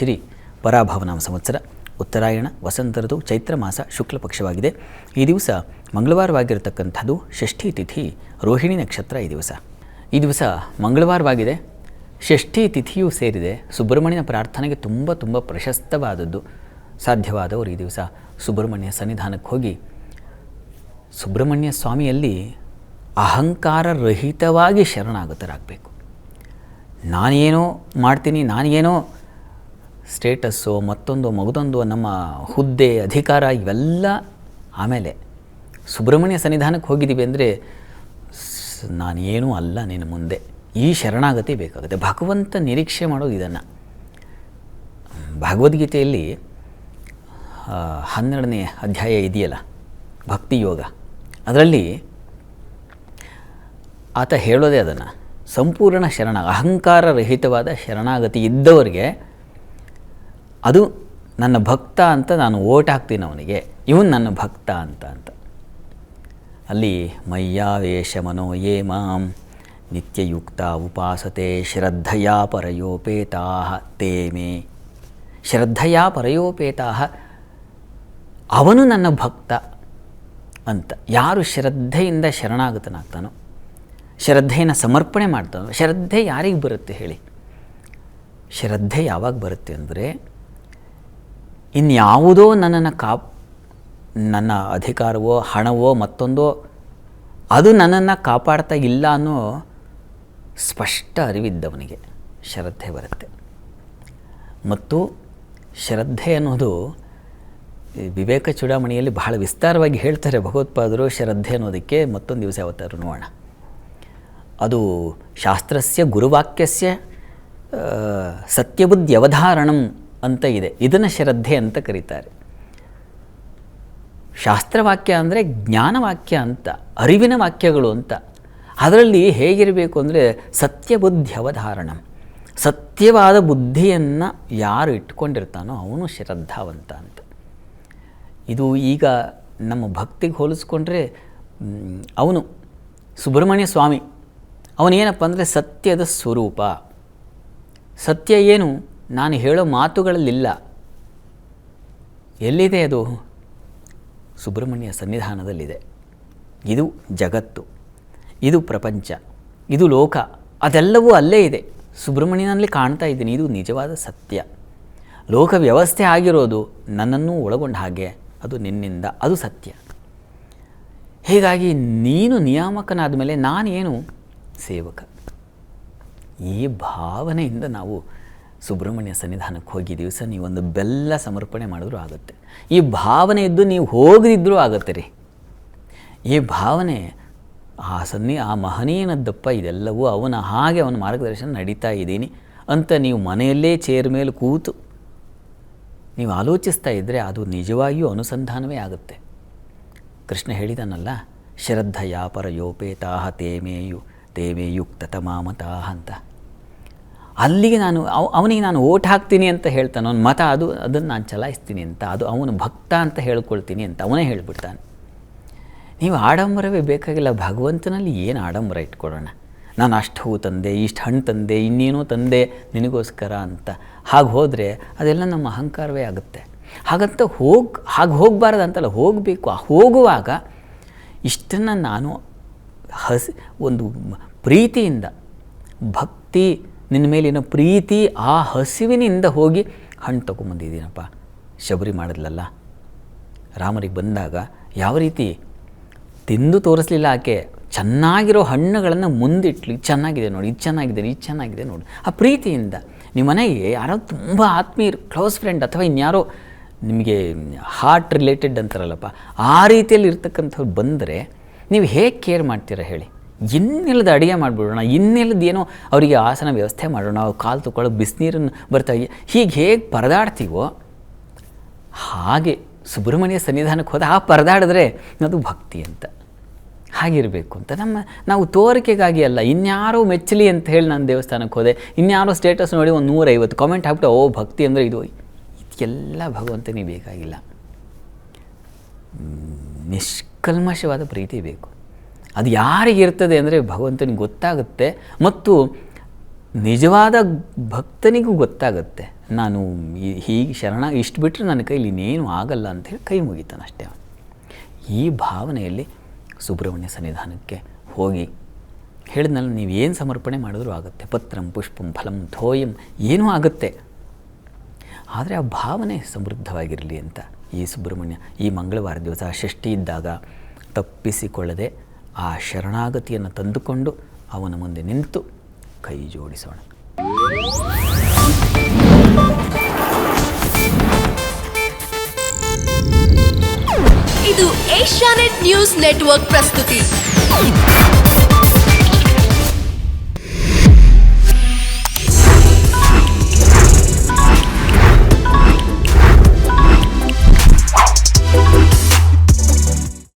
ಶ್ರೀ ಪರಾಭವನಾಮ ಸಂವತ್ಸರ ಉತ್ತರಾಯಣ ವಸಂತ ಋತು ಚೈತ್ರ ಮಾಸ ಶುಕ್ಲ ಪಕ್ಷವಾಗಿದೆ. ಈ ದಿವಸ ಮಂಗಳವಾರವಾಗಿರತಕ್ಕಂಥದ್ದು ಷಷ್ಠಿ ತಿಥಿ ರೋಹಿಣಿ ನಕ್ಷತ್ರ. ಈ ದಿವಸ ಮಂಗಳವಾರವಾಗಿದೆ, ಷಷ್ಠಿ ತಿಥಿಯೂ ಸೇರಿದೆ. ಸುಬ್ರಹ್ಮಣ್ಯನ ಪ್ರಾರ್ಥನೆಗೆ ತುಂಬ ಪ್ರಶಸ್ತವಾದದ್ದು. ಸಾಧ್ಯವಾದವರು ಈ ದಿವಸ ಸುಬ್ರಹ್ಮಣ್ಯ ಸನ್ನಿಧಾನಕ್ಕೆ ಹೋಗಿ ಸುಬ್ರಹ್ಮಣ್ಯ ಸ್ವಾಮಿಯಲ್ಲಿ ಅಹಂಕಾರರಹಿತವಾಗಿ ಶರಣಾಗತರಾಗಬೇಕು. ನಾನೇನೋ ಮಾಡ್ತೀನಿ, ನಾನೇನೋ ಸ್ಟೇಟಸ್ಸು ಮತ್ತೊಂದು ಮಗದೊಂದು ನಮ್ಮ ಹುದ್ದೆ ಅಧಿಕಾರ ಇವೆಲ್ಲ ಆಮೇಲೆ ಸುಬ್ರಹ್ಮಣ್ಯ ಸನ್ನಿಧಾನಕ್ಕೆ ಹೋಗಿದ್ದೀವಿ ಅಂದರೆ ನಾನೇನೂ ಅಲ್ಲ ನಿನ್ನ ಮುಂದೆ, ಈ ಶರಣಾಗತಿ ಬೇಕಾಗುತ್ತೆ. ಭಗವಂತ ನಿರೀಕ್ಷೆ ಮಾಡೋದು ಇದನ್ನು. ಭಗವದ್ಗೀತೆಯಲ್ಲಿ 12ನೇ ಅಧ್ಯಾಯ ಇದೆಯಲ್ಲ, ಭಕ್ತಿ ಯೋಗ, ಅದರಲ್ಲಿ ಆತ ಹೇಳೋದೇ ಅದನ್ನು. ಸಂಪೂರ್ಣ ಅಹಂಕಾರರಹಿತವಾದ ಶರಣಾಗತಿ ಇದ್ದವರಿಗೆ ಅದು ನನ್ನ ಭಕ್ತ ಅಂತ ನಾನು ಓಟ್ ಹಾಕ್ತೀನಿ ಅವನಿಗೆ, ಇವನು ನನ್ನ ಭಕ್ತ ಅಂತ. ಅಲ್ಲಿ ಮಯ್ಯಾವೇಶ ಮನೋ ಯೇ ಮಾಂ ನಿತ್ಯಯುಕ್ತ ಉಪಾಸತೆ ಶ್ರದ್ಧೆಯ ಪರಯೋಪೇತಾ ತೇ ಮೇ. ಶ್ರದ್ಧೆಯ ಪರಯೋಪೇತಾ, ಅವನು ನನ್ನ ಭಕ್ತ ಅಂತ. ಯಾರು ಶ್ರದ್ಧೆಯಿಂದ ಶರಣಾಗತನಾಗ್ತಾನೋ, ಶ್ರದ್ಧೆಯನ್ನು ಸಮರ್ಪಣೆ ಮಾಡ್ತಾನೋ. ಶ್ರದ್ಧೆ ಯಾರಿಗೆ ಬರುತ್ತೆ ಹೇಳಿ? ಶ್ರದ್ಧೆ ಯಾವಾಗ ಬರುತ್ತೆ ಅಂದರೆ, ಇನ್ಯಾವುದೋ ನನ್ನ ಅಧಿಕಾರವೋ ಹಣವೋ ಮತ್ತೊಂದೋ ಅದು ನನ್ನನ್ನು ಕಾಪಾಡ್ತಾ ಇಲ್ಲ ಅನ್ನೋ ಸ್ಪಷ್ಟ ಅರಿವಿದ್ದವನಿಗೆ ಶ್ರದ್ಧೆ ಬರುತ್ತೆ. ಮತ್ತು ಶ್ರದ್ಧೆ ಅನ್ನೋದು ವಿವೇಕ ಚೂಡಾಮಣಿಯಲ್ಲಿ ಬಹಳ ವಿಸ್ತಾರವಾಗಿ ಹೇಳ್ತಾರೆ ಭಗವತ್ಪಾದರು. ಶ್ರದ್ಧೆ ಅನ್ನೋದಕ್ಕೆ ಮತ್ತೊಂದು ದಿವಸ ಯಾವತ್ತಾರು ನೋಡೋಣ. ಅದು ಶಾಸ್ತ್ರಸ್ಯ ಗುರುವಾಕ್ಯಸ್ಯ ಸತ್ಯಬುದ್ಧಿ ಅಂತ ಇದೆ. ಇದನ್ನು ಶ್ರದ್ಧೆ ಅಂತ ಕರೀತಾರೆ. ಶಾಸ್ತ್ರವಾಕ್ಯ ಅಂದರೆ ಜ್ಞಾನವಾಕ್ಯ ಅಂತ, ಅರಿವಿನ ವಾಕ್ಯಗಳು ಅಂತ. ಅದರಲ್ಲಿ ಹೇಗಿರಬೇಕು ಅಂದರೆ ಸತ್ಯಬುದ್ಧಿ ಸತ್ಯವಾದ ಬುದ್ಧಿಯನ್ನು ಯಾರು ಇಟ್ಕೊಂಡಿರ್ತಾನೋ ಅವನು ಶ್ರದ್ಧಾವಂತ ಅಂತ. ಇದು ಈಗ ನಮ್ಮ ಭಕ್ತಿಗೆ ಹೋಲಿಸ್ಕೊಂಡ್ರೆ ಅವನು ಸುಬ್ರಹ್ಮಣ್ಯ ಸ್ವಾಮಿ ಅವನೇನಪ್ಪ ಅಂದರೆ ಸತ್ಯದ ಸ್ವರೂಪ. ಸತ್ಯ ಏನು? ನಾನು ಹೇಳೋ ಮಾತುಗಳಲ್ಲಿಲ್ಲ. ಎಲ್ಲಿದೆ ಅದು? ಸುಬ್ರಹ್ಮಣ್ಯ ಸನ್ನಿಧಾನದಲ್ಲಿದೆ. ಇದು ಜಗತ್ತು, ಇದು ಪ್ರಪಂಚ, ಇದು ಲೋಕ, ಅದೆಲ್ಲವೂ ಅಲ್ಲೇ ಇದೆ. ಸುಬ್ರಹ್ಮಣ್ಯನಲ್ಲಿ ಕಾಣ್ತಾ ಇದ್ದೀನಿ. ಇದು ನಿಜವಾದ ಸತ್ಯ. ಲೋಕ ವ್ಯವಸ್ಥೆ ಆಗಿರೋದು ನನ್ನನ್ನು ಒಳಗೊಂಡ ಹಾಗೆ, ಅದು ನಿನ್ನಿಂದ, ಅದು ಸತ್ಯ. ಹೀಗಾಗಿ ನೀನು ನಿಯಾಮಕನಾದ ಮೇಲೆ ನಾನೇನು ಸೇವಕ. ಈ ಭಾವನೆಯಿಂದ ನಾವು ಸುಬ್ರಹ್ಮಣ್ಯ ಸನ್ನಿಧಾನಕ್ಕೆ ಹೋಗಿ ದಿವಸ ನೀವೊಂದು ಬೆಲ್ಲ ಸಮರ್ಪಣೆ ಮಾಡಿದ್ರೂ ಆಗುತ್ತೆ. ಈ ಭಾವನೆ ಇದ್ದು ನೀವು ಹೋಗದಿದ್ದರೂ ಆಗುತ್ತೆ ರೀ. ಈ ಭಾವನೆ ಆ ಮಹನೀಯನದ್ದಪ್ಪ ಇದೆಲ್ಲವೂ ಅವನ ಮಾರ್ಗದರ್ಶನ ನಡೀತಾ ಇದ್ದೀನಿ ಅಂತ ನೀವು ಮನೆಯಲ್ಲೇ ಚೇರ್ ಮೇಲೆ ಕೂತು ನೀವು ಆಲೋಚಿಸ್ತಾ ಇದ್ದರೆ ಅದು ನಿಜವಾಗಿಯೂ ಅನುಸಂಧಾನವೇ ಆಗುತ್ತೆ. ಕೃಷ್ಣ ಹೇಳಿದಾನಲ್ಲ, ಶ್ರದ್ಧೆಯ ಪರಯೋಪೇತಾ ತೇ ಮೇ ಯುಕ್ತ ತಮಾಮತಾ ಅಂತ. ಅಲ್ಲಿಗೆ ಅವನಿಗೆ ನಾನು ಓಟ್ ಹಾಕ್ತೀನಿ ಅಂತ ಹೇಳ್ತಾನೆ. ಅವನ ಮತ ಅದನ್ನು ನಾನು ಚಲಾಯಿಸ್ತೀನಿ ಅಂತ, ಅದು ಅವನು ಭಕ್ತ ಅಂತ ಹೇಳ್ಕೊಳ್ತೀನಿ ಅಂತ ಅವನೇ ಹೇಳಿಬಿಡ್ತಾನೆ. ನೀವು ಆಡಂಬರವೇ ಬೇಕಾಗಿಲ್ಲ. ಭಗವಂತನಲ್ಲಿ ಏನು ಆಡಂಬರ ಇಟ್ಕೊಳ್ಳೋಣ? ನಾನು ಅಷ್ಟು ಹೂ ತಂದೆ, ಇಷ್ಟು ಹಣ್ಣು ತಂದೆ, ಇನ್ನೇನೋ ತಂದೆ ನಿನಗೋಸ್ಕರ ಅಂತ. ಹಾಗೆ ಹೋದರೆ ಅದೆಲ್ಲ ನಮ್ಮ ಅಹಂಕಾರವೇ ಆಗುತ್ತೆ. ಹಾಗಂತ ಹಾಗೆ ಹೋಗಬಾರ್ದು ಅಂತಲ್ಲ, ಹೋಗಬೇಕು. ಹೋಗುವಾಗ ಇಷ್ಟನ್ನು ನಾನು ಒಂದು ಪ್ರೀತಿಯಿಂದ, ಭಕ್ತಿ ನಿನ್ನ ಮೇಲಿನ ಪ್ರೀತಿ, ಆ ಹಸಿವಿನಿಂದ ಹೋಗಿ ಹಣ್ಣು ತೊಗೊಂಬಂದಿದ್ದೀನಪ್ಪ. ಶಬರಿ ಮಾಡಿದ್ಲಲ್ಲ, ರಾಮರಿಗೆ ಬಂದಾಗ ಯಾವ ರೀತಿ ತಿಂದು ತೋರಿಸ್ಲಿಲ್ಲ ಆಕೆ, ಚೆನ್ನಾಗಿರೋ ಹಣ್ಣುಗಳನ್ನು ಮುಂದಿಟ್ಲಿ, ಚೆನ್ನಾಗಿದೆ ನೋಡಿ, ಇದು ಚೆನ್ನಾಗಿದೆ ನೋಡಿ. ಆ ಪ್ರೀತಿಯಿಂದ ನಿಮ್ಮ ಮನೆಗೆ ಯಾರೋ ತುಂಬ ಆತ್ಮೀಯರು, ಕ್ಲೋಸ್ ಫ್ರೆಂಡ್ ಅಥವಾ ಇನ್ಯಾರೋ ನಿಮಗೆ ಹಾರ್ಟ್ ರಿಲೇಟೆಡ್ ಅಂತಾರಲ್ಲಪ್ಪ, ಆ ರೀತಿಯಲ್ಲಿ ಇರ್ತಕ್ಕಂಥವ್ರು ಬಂದರೆ ನೀವು ಹೇಗೆ ಕೇರ್ ಮಾಡ್ತೀರಾ ಹೇಳಿ? ಇನ್ನಿಲ್ಲದ ಅಡುಗೆ ಮಾಡಿಬಿಡೋಣ, ಇನ್ನಿಲ್ಲದ ಏನೋ ಅವರಿಗೆ ಆಸನ ವ್ಯವಸ್ಥೆ ಮಾಡೋಣ, ಕಾಲು ತೊಗೊಳ್ಳೋ ಬಿಸಿನೀರನ್ನು ಹೀಗೆ ಹೇಗೆ ಪರದಾಡ್ತೀವೋ ಹಾಗೆ ಸುಬ್ರಹ್ಮಣ್ಯ ಸನ್ನಿಧಾನಕ್ಕೆ ಹೋದ ಪರದಾಡಿದ್ರೆ ಅದು ಭಕ್ತಿ ಅಂತ. ಹಾಗಿರಬೇಕು ಅಂತ ನಾವು ತೋರಿಕೆಗಾಗಿ ಅಲ್ಲ, ಇನ್ಯಾರೋ ಮೆಚ್ಚಲಿ ಅಂತ ಹೇಳಿ ನಾನು ದೇವಸ್ಥಾನಕ್ಕೆ ಹೋದೆ, ಇನ್ಯಾರೋ ಸ್ಟೇಟಸ್ ನೋಡಿ ಒಂದು 150 ಕಾಮೆಂಟ್ ಹಾಕ್ಬಿಟ್ಟು ಭಕ್ತಿ ಅಂದರೆ ಇದೆಲ್ಲ ಭಗವಂತನಿಗೆ ಬೇಕಾಗಿಲ್ಲ. ನಿಷ್ಕಲ್ಮಶವಾದ ಪ್ರೀತಿ ಬೇಕು. ಅದು ಯಾರಿಗಿರ್ತದೆ ಅಂದರೆ ಭಗವಂತನಿಗೆ ಗೊತ್ತಾಗುತ್ತೆ, ಮತ್ತು ನಿಜವಾದ ಭಕ್ತನಿಗೂ ಗೊತ್ತಾಗುತ್ತೆ ನಾನು ಹೀಗೆ ಇಷ್ಟು ಬಿಟ್ಟರೆ ನನ್ನ ಕೈಲಿ ಇನ್ನೇನು ಆಗಲ್ಲ ಅಂಥೇಳಿ ಕೈ ಮುಗಿತಾನೆ ಅಷ್ಟೇ. ಈ ಭಾವನೆಯಲ್ಲಿ ಸುಬ್ರಹ್ಮಣ್ಯ ಸನ್ನಿಧಾನಕ್ಕೆ ಹೋಗಿ ಹೇಳಿದ್ನಲ್ಲ, ನೀವೇನು ಸಮರ್ಪಣೆ ಮಾಡಿದ್ರೂ ಆಗುತ್ತೆ. ಪತ್ರಂ ಪುಷ್ಪಂ ಫಲಂ ಥೋಯಂ ಏನೂ ಆಗುತ್ತೆ. ಆದರೆ ಆ ಭಾವನೆ ಸಮೃದ್ಧವಾಗಿರಲಿ ಅಂತ ಈ ಸುಬ್ರಹ್ಮಣ್ಯ ಈ ಮಂಗಳವಾರ ದಿವಸ ಷಷ್ಠಿ ಇದ್ದಾಗ ತಪ್ಪಿಸಿಕೊಳ್ಳದೆ ಆ ಶರಣಾಗತಿಯನ್ನು ತಂದುಕೊಂಡು ಅವನ ಮುಂದೆ ನಿಂತು ಕೈ ಜೋಡಿಸೋಣ. ಇದು ಏಷ್ಯಾನೆಟ್ ನ್ಯೂಸ್ ನೆಟ್ವರ್ಕ್ ಪ್ರಸ್ತುತಿ.